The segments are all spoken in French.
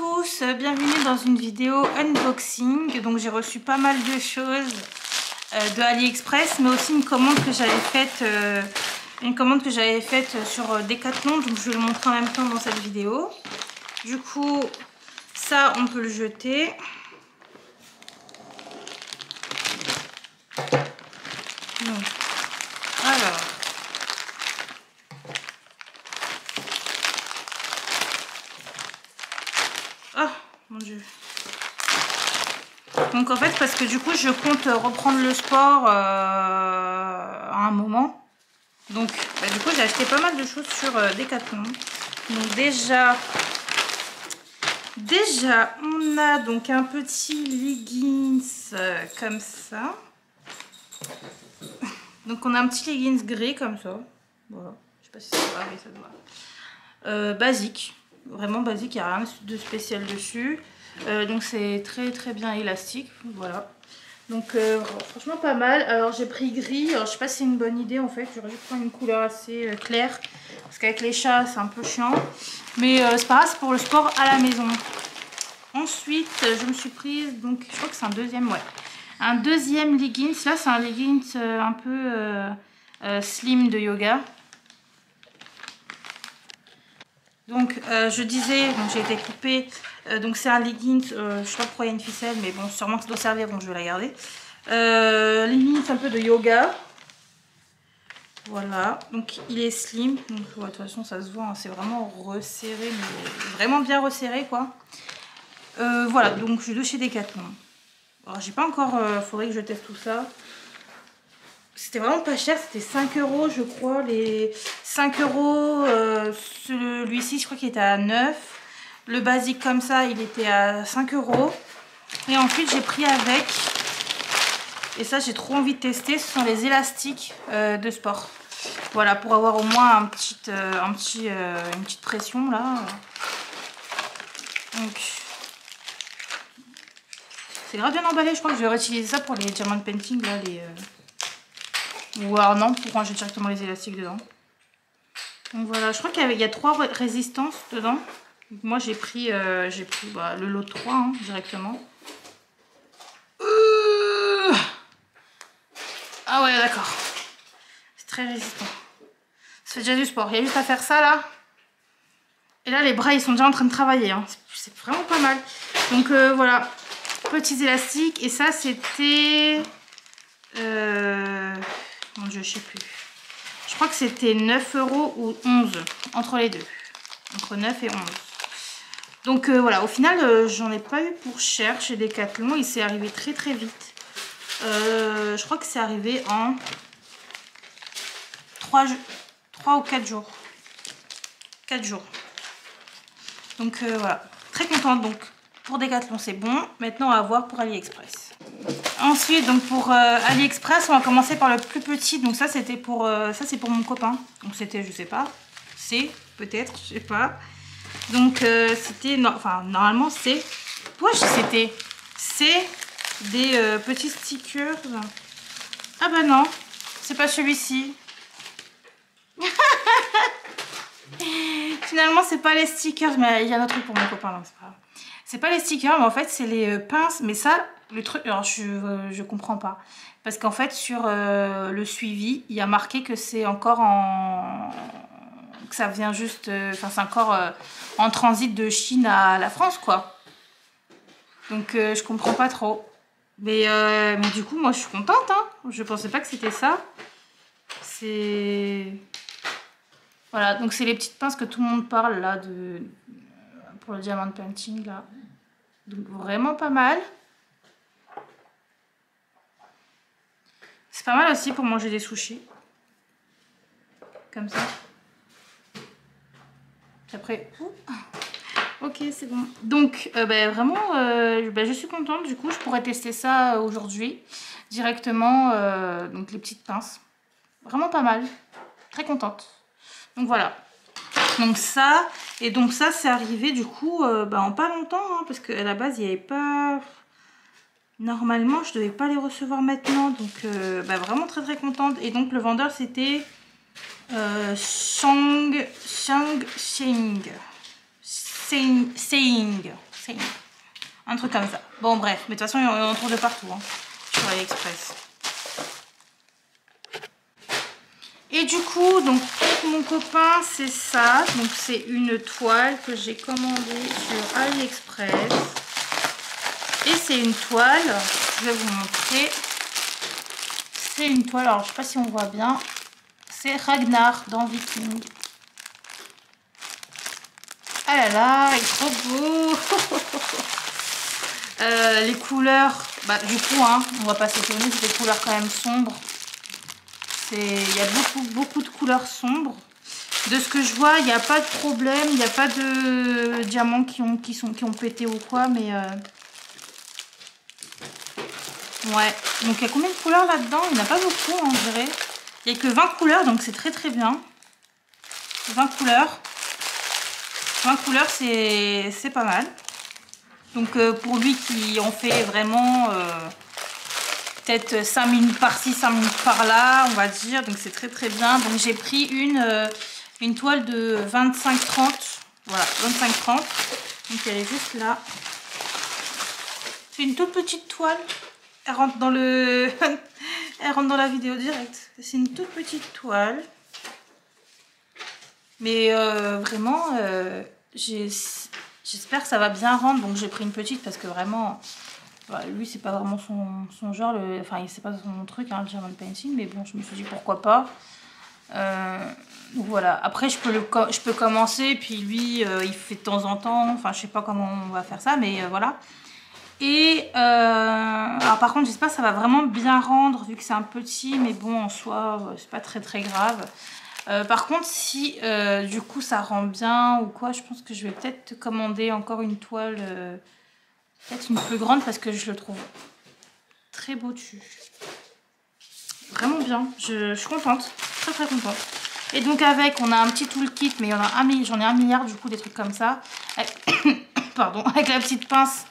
tous, bienvenue dans une vidéo unboxing. Donc j'ai reçu pas mal de choses de AliExpress, mais aussi une commande que j'avais faite, sur Decathlon. Donc je vais le montrer en même temps dans cette vidéo. Du coup, ça on peut le jeter. Donc, alors. Oh mon dieu. Donc en fait parce que du coup je compte reprendre le sport à un moment. Donc du coup j'ai acheté pas mal de choses sur Decathlon. Donc déjà on a donc un petit leggings comme ça. Donc on a un petit leggings gris comme ça. Voilà. Je sais pas si ça va, mais ça doit. Basique. Vraiment basique, il n'y a rien de spécial dessus. Donc c'est très bien élastique. Voilà. Donc franchement pas mal. Alors j'ai pris gris. Alors je sais pas si c'est une bonne idée en fait. J'aurais dû prendre une couleur assez claire. Parce qu'avec les chats c'est un peu chiant. Mais c'est pas grave, c'est pour le sport à la maison. Ensuite je me suis prise, donc je crois que c'est un deuxième, ouais. Un deuxième leggings. Là c'est un leggings un peu slim de yoga. Donc je disais, j'ai été coupée, donc c'est un leggings, je sais pas pourquoi il y a une ficelle, mais bon sûrement que ça doit servir, donc je vais la garder. Leggings un peu de yoga, voilà, donc il est slim, donc ouais, de toute façon ça se voit, hein, c'est vraiment resserré, mais vraiment bien resserré quoi. Voilà, donc je suis de chez Decathlon. Alors j'ai pas encore, faudrait que je teste tout ça. C'était vraiment pas cher, c'était 5 € je crois, les 5 €, celui-ci je crois qu'il était à 9. Le basique comme ça il était à 5 €. Et ensuite j'ai pris avec, et ça j'ai trop envie de tester, ce sont les élastiques de sport. Voilà, pour avoir au moins une petite pression là. Donc c'est grave bien emballé, je crois que je vais réutiliser ça pour les diamond painting là, ou alors non, pour ranger directement les élastiques dedans. Donc voilà, je crois qu'il y a 3 résistances dedans. Donc moi j'ai pris le lot de 3 hein, directement. Ah ouais d'accord. C'est très résistant. Ça fait déjà du sport. Il y a juste à faire ça là. Et là les bras ils sont déjà en train de travailler. Hein. C'est vraiment pas mal. Donc voilà. Petits élastiques. Et ça c'était... Mon dieu, je sais plus. Je crois que c'était 9 € ou 11 entre les deux. Entre 9 et 11. Donc voilà, au final, j'en ai pas eu pour cher chez Decathlon. Il s'est arrivé très vite. Je crois que c'est arrivé en 3 ou 4 jours. 4 jours. Donc voilà, très contente. Donc pour Decathlon, c'est bon. Maintenant, on va voir pour AliExpress. Ensuite, donc pour AliExpress, on va commencer par le plus petit. Donc ça, c'était pour ça, c'est pour mon copain. Donc c'était, je sais pas, c'est peut-être, je sais pas. Donc c'était, enfin normalement c'est, c'est des petits stickers. Ah bah non, c'est pas celui-ci. Finalement, c'est pas les stickers, mais il y a un autre truc pour mon copain, donc c'est pas grave. C'est pas les stickers, mais en fait, c'est les pinces. Mais ça, le truc, alors je comprends pas. Parce qu'en fait, sur le suivi, il y a marqué que c'est encore en... que ça vient juste... Enfin, c'est encore en transit de Chine à la France, quoi. Donc, je comprends pas trop. Mais du coup, moi, je suis contente, hein. Je pensais pas que c'était ça. C'est... Voilà, donc c'est les petites pinces que tout le monde parle, là, pour le diamond painting, là. Donc vraiment pas mal. C'est pas mal aussi pour manger des sushis. Comme ça. Après, ok, c'est bon. Donc vraiment, je suis contente. Du coup, je pourrais tester ça aujourd'hui directement. Donc les petites pinces. Vraiment pas mal. Très contente. Donc voilà. Donc ça, et donc ça c'est arrivé du coup en pas longtemps, hein, parce qu'à la base il n'y avait pas... Normalement je devais pas les recevoir maintenant, donc vraiment très contente. Et donc le vendeur c'était Shang Seing, Same. Un truc comme ça. Bon, bref. Mais de toute façon, on en trouve de partout. Hein, sur AliExpress. Et du coup, donc, pour mon copain, c'est ça. Donc, c'est une toile que j'ai commandée sur AliExpress. Et c'est une toile, je vais vous montrer. C'est une toile, alors je sais pas si on voit bien. C'est Ragnar dans Viking. Ah là là, il est trop beau. Les couleurs, bah du coup, hein, on va pas s'étonner, c'est des couleurs quand même sombres. Il y a beaucoup de couleurs sombres. De ce que je vois, il n'y a pas de problème, il n'y a pas de diamants qui ont pété ou quoi, mais ouais. Donc il y a combien de couleurs là-dedans? Il n'y en a pas beaucoup, on dirait. Il n'y a que 20 couleurs, donc c'est très bien. 20 couleurs. 20 couleurs, c'est pas mal. Donc pour lui qui en fait vraiment peut-être 5 minutes par-ci, 5 minutes par-là, on va dire. Donc c'est très bien. Donc j'ai pris une toile de 25-30. Voilà, 25-30. Donc elle est juste là. C'est une toute petite toile. Elle rentre dans le... Elle rentre dans la vidéo directe. C'est une toute petite toile. Mais vraiment, j'espère que ça va bien rendre. Donc j'ai pris une petite parce que vraiment... Bah, lui, c'est pas vraiment son genre. Enfin, c'est pas son truc, hein, le German painting. Mais bon, je me suis dit pourquoi pas. Donc voilà. Après, je peux commencer. Puis lui, il fait de temps en temps. Enfin, je sais pas comment on va faire ça. Mais voilà. Et alors par contre, j'espère que ça va vraiment bien rendre vu que c'est un petit. Mais bon, en soi, c'est pas très grave. Par contre, si du coup ça rend bien ou quoi, je pense que je vais peut-être commander encore une toile, peut-être une plus grande parce que je le trouve très beau dessus. Vraiment bien, je suis contente, très contente. Et donc avec, on a un petit toolkit, mais j'en ai un milliard du coup des trucs comme ça. Pardon, avec la petite pince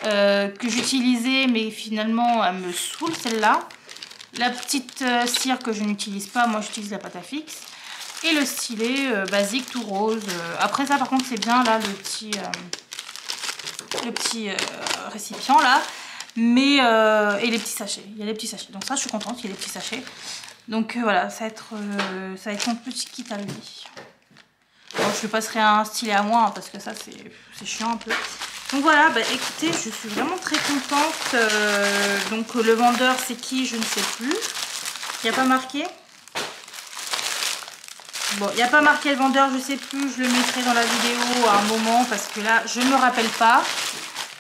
que j'utilisais, mais finalement elle me saoule celle-là. La petite cire que je n'utilise pas, moi j'utilise la pâte à fixe. Et le stylet basique tout rose. Après ça par contre c'est bien là le petit récipient là. Mais et les petits sachets. Il y a les petits sachets. Donc ça je suis contente, il y a les petits sachets. Donc voilà, ça va être mon petit kit à lui. Bon, je lui passerai un stylet à moi hein, parce que ça c'est chiant un peu. Donc voilà, bah écoutez, je suis vraiment très contente. Donc le vendeur c'est qui, je ne sais plus. Il n'y a pas marqué. Bon, il n'y a pas marqué le vendeur, je sais plus, je le mettrai dans la vidéo à un moment parce que là, je ne me rappelle pas.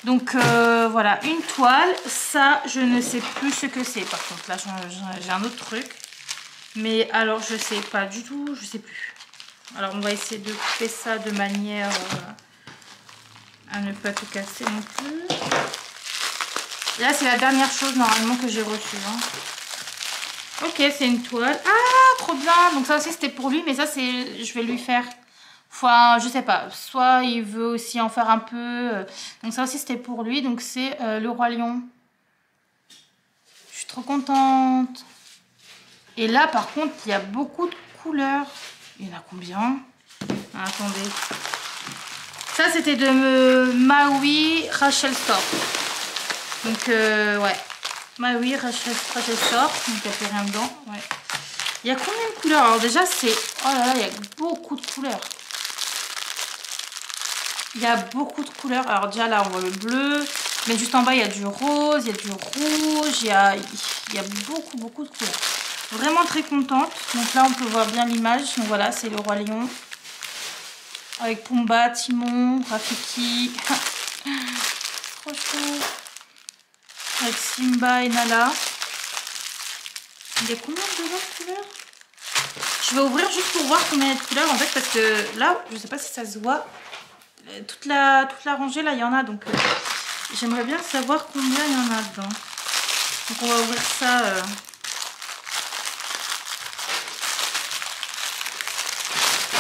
Donc voilà, une toile, ça, je ne sais plus ce que c'est. Par contre, là, j'ai un autre truc. Mais alors, je sais pas du tout, je sais plus. Alors, on va essayer de couper ça de manière à ne pas tout casser non plus. Et là, c'est la dernière chose normalement que j'ai reçue. Hein. Ok, c'est une toile. Ah, trop bien. Donc ça aussi, c'était pour lui. Mais ça, je vais lui faire. Enfin, je sais pas. Soit il veut aussi en faire un peu. Donc ça aussi, c'était pour lui. Donc c'est le Roi Lion. Je suis trop contente. Et là, par contre, il y a beaucoup de couleurs. Il y en a combien? Ah, attendez. Ça, c'était de Maui Rachel Store. Donc, ouais. Bah oui, Rachel sort, donc il n'y a plus rien dedans. Ouais. Il y a combien de couleurs? Alors déjà, c'est... Oh là là, il y a beaucoup de couleurs. Il y a beaucoup de couleurs. Alors déjà, là, on voit le bleu. Mais juste en bas, il y a du rose, il y a du rouge. Il y a beaucoup de couleurs. Vraiment très contente. Donc là, on peut voir bien l'image. Donc voilà, c'est le Roi Lion. Avec Pumba, Timon, Rafiki. Trop chou. Avec Simba et Nala. Il y a combien de couleurs? Je vais ouvrir juste pour voir combien il y a de couleurs en fait parce que là, je sais pas si ça se voit. Toute la rangée là, il y en a donc j'aimerais bien savoir combien il y en a dedans. Donc on va ouvrir ça.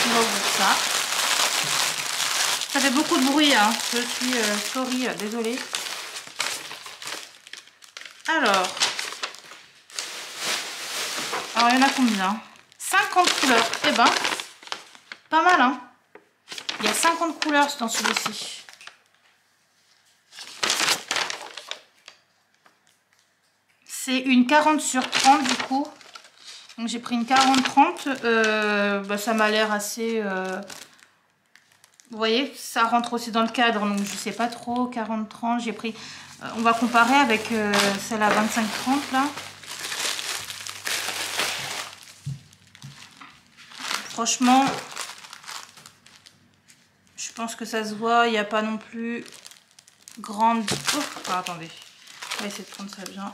On va ouvrir ça. Ça fait beaucoup de bruit, hein. Je suis sorry, désolée. Alors, il y en a combien? 50 couleurs. Eh ben, pas mal, hein. Il y a 50 couleurs dans celui-ci. C'est une 40 sur 30 du coup. Donc j'ai pris une 40-30. Bah, ça m'a l'air assez... Vous voyez, ça rentre aussi dans le cadre. Donc je sais pas trop. 40-30. J'ai pris... on va comparer avec celle à 25-30 là. Franchement, je pense que ça se voit. Il n'y a pas non plus grande... Oh, attendez. On va essayer de prendre ça bien.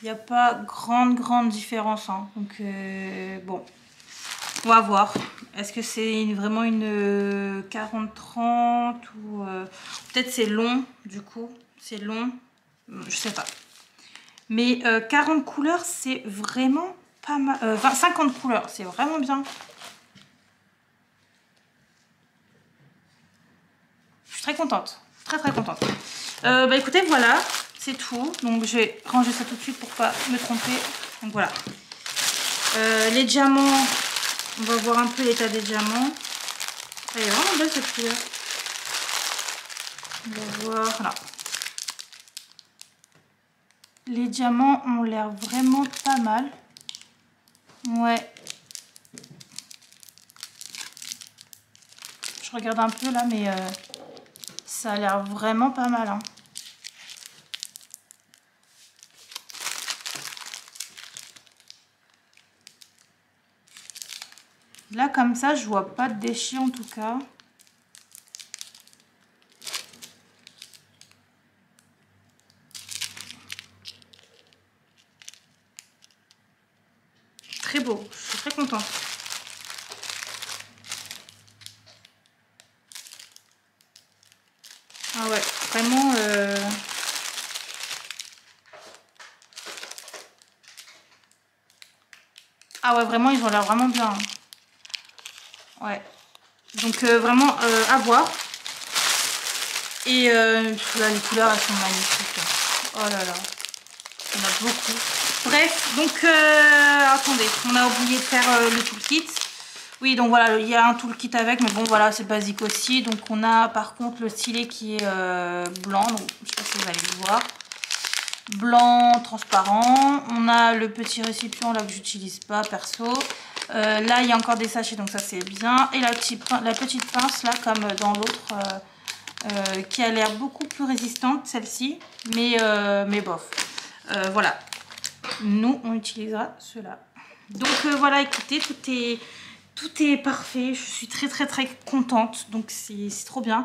Il n'y a pas grande différence. Hein. Donc, bon, on va voir. Est-ce que c'est vraiment une 40-30 ou peut-être c'est long, du coup. C'est long. Je sais pas. Mais 40 couleurs, c'est vraiment pas mal. 50 couleurs, c'est vraiment bien. Je suis très contente. Très contente. Bah écoutez, voilà. C'est tout. Donc je vais ranger ça tout de suite pour pas me tromper. Donc voilà. Les diamants. On va voir un peu l'état des diamants. Elle est vraiment belle cette couleur. On va voir là. Les diamants ont l'air vraiment pas mal. Ouais. Je regarde un peu là, mais ça a l'air vraiment pas mal. Hein. Là, comme ça, je vois pas de déchets en tout cas. Très beau, je suis très contente. Ah ouais, vraiment... Ah ouais, vraiment, ils ont l'air vraiment bien. Ouais. Donc vraiment à voir. Et là, les couleurs, elles sont magnifiques. Oh là là. Il y en a beaucoup. Bref, donc attendez, on a oublié de faire le toolkit. Oui, donc voilà, il y a un toolkit avec, mais bon voilà, c'est basique aussi. Donc on a par contre le stylet qui est blanc, donc je sais pas si vous allez le voir. Blanc, transparent. On a le petit récipient là que j'utilise pas perso. Là, il y a encore des sachets, donc ça c'est bien. Et la petite pince là, comme dans l'autre, qui a l'air beaucoup plus résistante, celle-ci. Mais bof. Voilà. Nous, on utilisera cela. Donc voilà, écoutez, tout est parfait. Je suis très contente. Donc c'est trop bien.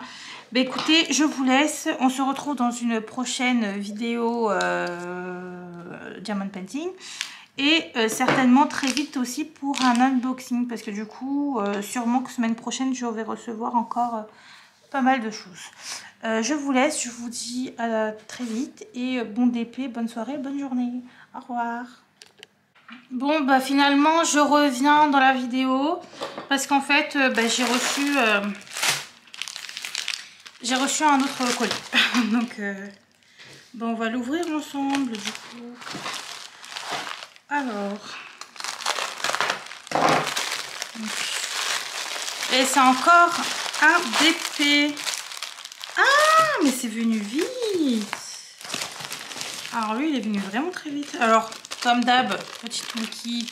Bah, écoutez, je vous laisse. On se retrouve dans une prochaine vidéo Diamond Painting. Et certainement très vite aussi pour un unboxing. Parce que du coup, sûrement que semaine prochaine, je vais recevoir encore pas mal de choses. Je vous laisse. Je vous dis à très vite. Et bon DP, bonne soirée, bonne journée. Au revoir. Bon, bah finalement, je reviens dans la vidéo. Parce qu'en fait, j'ai reçu un autre colis. Donc, bah, on va l'ouvrir ensemble du coup. Alors, et c'est encore un DP. Ah, mais c'est venu vite. Alors lui, il est venu vraiment très vite. Alors, comme d'hab, petit toolkit,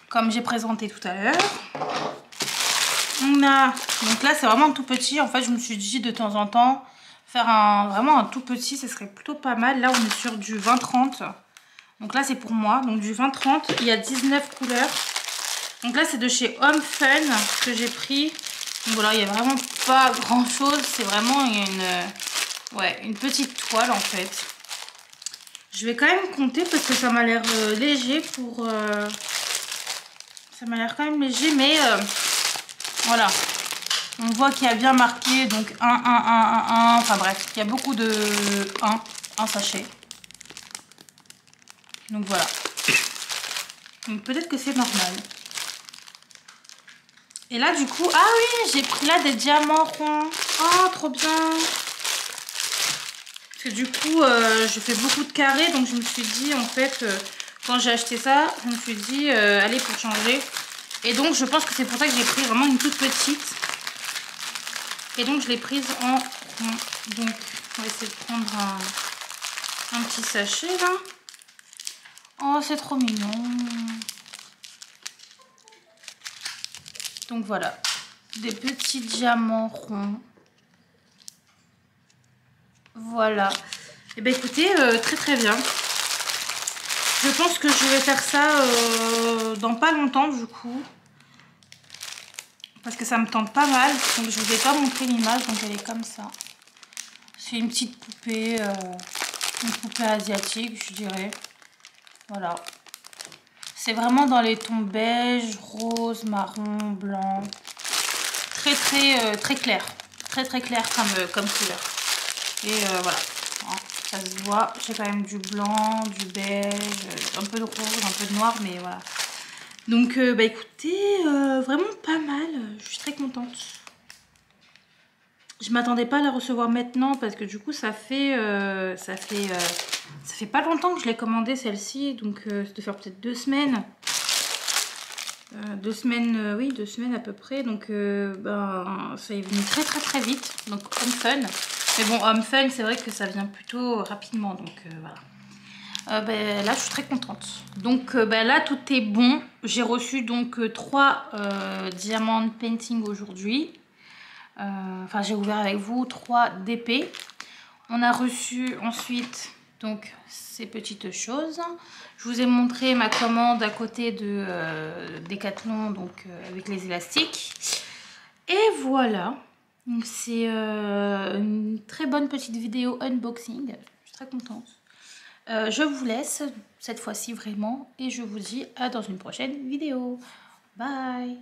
comme j'ai présenté tout à l'heure. On a, donc là, c'est vraiment tout petit. En fait, je me suis dit de temps en temps, faire vraiment un tout petit, ce serait plutôt pas mal. Là, on est sur du 20-30. Donc là, c'est pour moi. Donc du 20-30, il y a 19 couleurs. Donc là, c'est de chez Home Fun que j'ai pris. Donc voilà, il n'y a vraiment pas grand chose. C'est vraiment une petite toile en fait. Je vais quand même compter parce que ça m'a l'air léger pour... ça m'a l'air quand même léger, mais voilà. On voit qu'il y a bien marqué, donc 1, 1, 1, 1, 1. Enfin bref, il y a beaucoup de 1 sachet. Donc voilà. Donc peut-être que c'est normal. Et là du coup, ah oui, j'ai pris là des diamants ronds. Oh, trop bien. Parce que du coup, je fais beaucoup de carrés, donc je me suis dit en fait, quand j'ai acheté ça, je me suis dit, allez, pour changer. Et donc je pense que c'est pour ça que j'ai pris vraiment une toute petite. Et donc je l'ai prise en rond. Donc on va essayer de prendre un... un petit sachet là. Oh, c'est trop mignon. Donc voilà, des petits diamants ronds. Voilà. Et ben écoutez, très très bien. Je pense que je vais faire ça dans pas longtemps du coup. Parce que ça me tente pas mal. Donc je vous ai pas montré l'image, donc elle est comme ça. C'est une petite poupée, une poupée asiatique, je dirais. Voilà. C'est vraiment dans les tons beige, rose, marron, blanc. Très clair. Très clair comme couleur. Et voilà. Hein, ça se voit. J'ai quand même du blanc, du beige, un peu de rose, un peu de noir, mais voilà. Donc bah écoutez, vraiment pas mal. Je suis très contente. Je m'attendais pas à la recevoir maintenant parce que du coup ça fait pas longtemps que je l'ai commandée celle-ci, donc ça doit faire peut-être 2 semaines. 2 semaines, oui, 2 semaines à peu près, donc ben, ça est venu très vite, donc Home Fun. Mais bon, Home Fun, c'est vrai que ça vient plutôt rapidement, donc voilà. Ben, là, je suis très contente. Donc ben, là, tout est bon. J'ai reçu donc 3 diamants painting aujourd'hui. Enfin, j'ai ouvert avec vous 3 DP. On a reçu ensuite donc ces petites choses. Je vous ai montré ma commande à côté de Decathlon, donc avec les élastiques. Et voilà. Donc c'est une très bonne petite vidéo unboxing. Je suis très contente. Je vous laisse cette fois-ci vraiment et je vous dis à dans une prochaine vidéo. Bye.